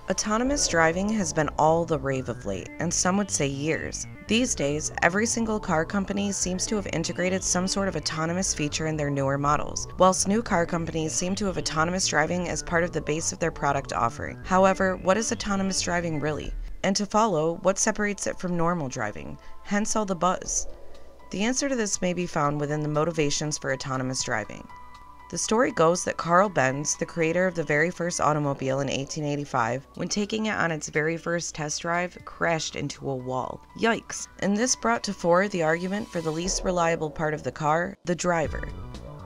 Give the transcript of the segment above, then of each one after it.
Autonomous driving has been all the rave of late, and some would say years. These days, every single car company seems to have integrated some sort of autonomous feature in their newer models, whilst new car companies seem to have autonomous driving as part of the base of their product offering. However, what is autonomous driving really? And to follow, what separates it from normal driving? Hence all the buzz. The answer to this may be found within the motivations for autonomous driving. The story goes that Carl Benz, the creator of the very first automobile in 1885, when taking it on its very first test drive, crashed into a wall. Yikes! And this brought to fore the argument for the least reliable part of the car, the driver.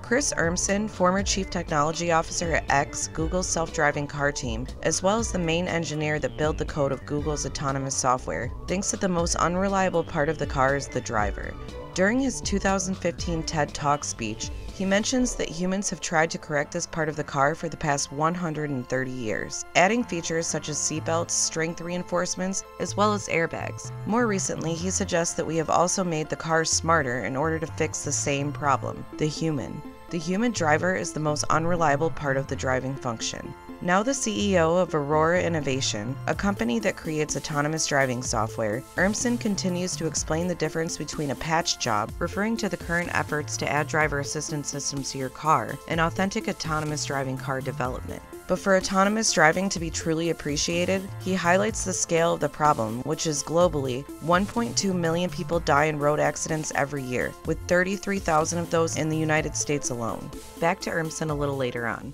Chris Urmson, former chief technology officer at X, Google's self-driving car team, as well as the main engineer that built the code of Google's autonomous software, thinks that the most unreliable part of the car is the driver. During his 2015 TED Talk speech, he mentions that humans have tried to correct this part of the car for the past 130 years, adding features such as seatbelts, strength reinforcements, as well as airbags. More recently, he suggests that we have also made the car smarter in order to fix the same problem, the human. The human driver is the most unreliable part of the driving function. Now the CEO of Aurora Innovation, a company that creates autonomous driving software, Urmson continues to explain the difference between a patch job, referring to the current efforts to add driver assistance systems to your car, and authentic autonomous driving car development. But for autonomous driving to be truly appreciated, he highlights the scale of the problem, which is globally, 1.2 million people die in road accidents every year, with 33,000 of those in the United States alone. Back to Urmson a little later on.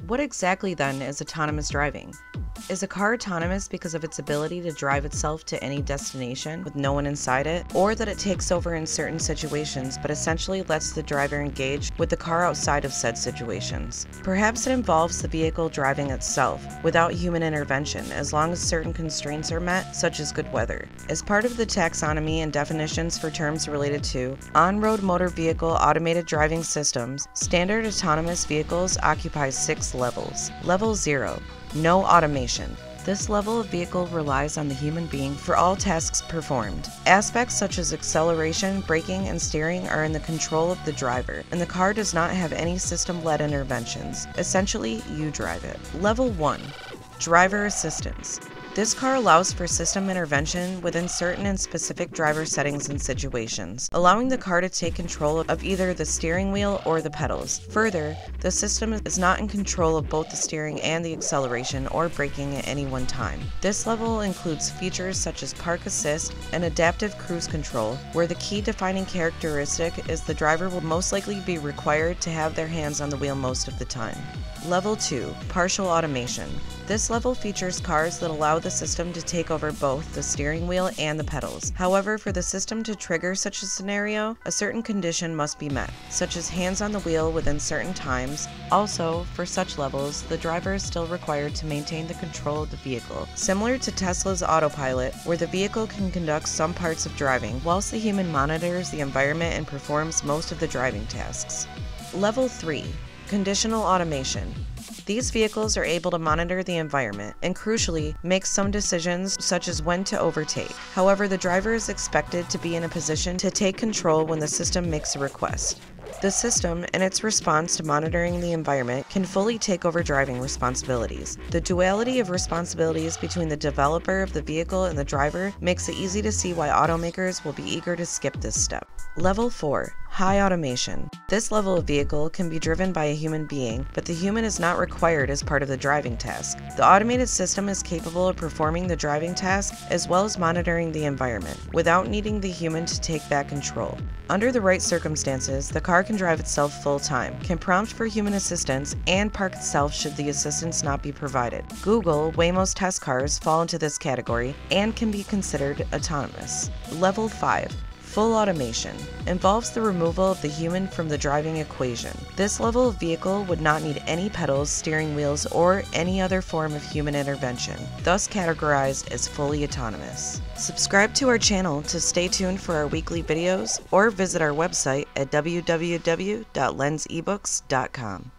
What exactly then is autonomous driving? Is a car autonomous because of its ability to drive itself to any destination with no one inside it, or that it takes over in certain situations but essentially lets the driver engage with the car outside of said situations? Perhaps it involves the vehicle driving itself, without human intervention, as long as certain constraints are met, such as good weather. As part of the taxonomy and definitions for terms related to on-road motor vehicle automated driving systems, standard autonomous vehicles occupy 6 levels. Level 0. No automation. This level of vehicle relies on the human being for all tasks performed. Aspects such as acceleration, braking, and steering are in the control of the driver, and the car does not have any system-led interventions. Essentially, you drive it. Level 1. Driver assistance. This car allows for system intervention within certain and specific driver settings and situations, allowing the car to take control of either the steering wheel or the pedals. Further, the system is not in control of both the steering and the acceleration or braking at any one time. This level includes features such as park assist and adaptive cruise control, where the key defining characteristic is the driver will most likely be required to have their hands on the wheel most of the time. Level 2. Partial automation. This level features cars that allow the system to take over both the steering wheel and the pedals. However, for the system to trigger such a scenario, a certain condition must be met, such as hands on the wheel within certain times. Also, for such levels, the driver is still required to maintain the control of the vehicle, similar to Tesla's autopilot, where the vehicle can conduct some parts of driving, whilst the human monitors the environment and performs most of the driving tasks. Level 3. Conditional automation. These vehicles are able to monitor the environment and, crucially, make some decisions such as when to overtake. However, the driver is expected to be in a position to take control when the system makes a request. The system, in its response to monitoring the environment, can fully take over driving responsibilities. The duality of responsibilities between the developer of the vehicle and the driver makes it easy to see why automakers will be eager to skip this step. Level 4. High automation. This level of vehicle can be driven by a human being, but the human is not required as part of the driving task. The automated system is capable of performing the driving task as well as monitoring the environment, without needing the human to take back control. Under the right circumstances, the car can drive itself full-time, can prompt for human assistance, and park itself should the assistance not be provided. Google, Waymo's test cars fall into this category and can be considered autonomous. Level 5. Full automation involves the removal of the human from the driving equation. This level of vehicle would not need any pedals, steering wheels, or any other form of human intervention, thus categorized as fully autonomous. Subscribe to our channel to stay tuned for our weekly videos, or visit our website at www.lensebooks.com.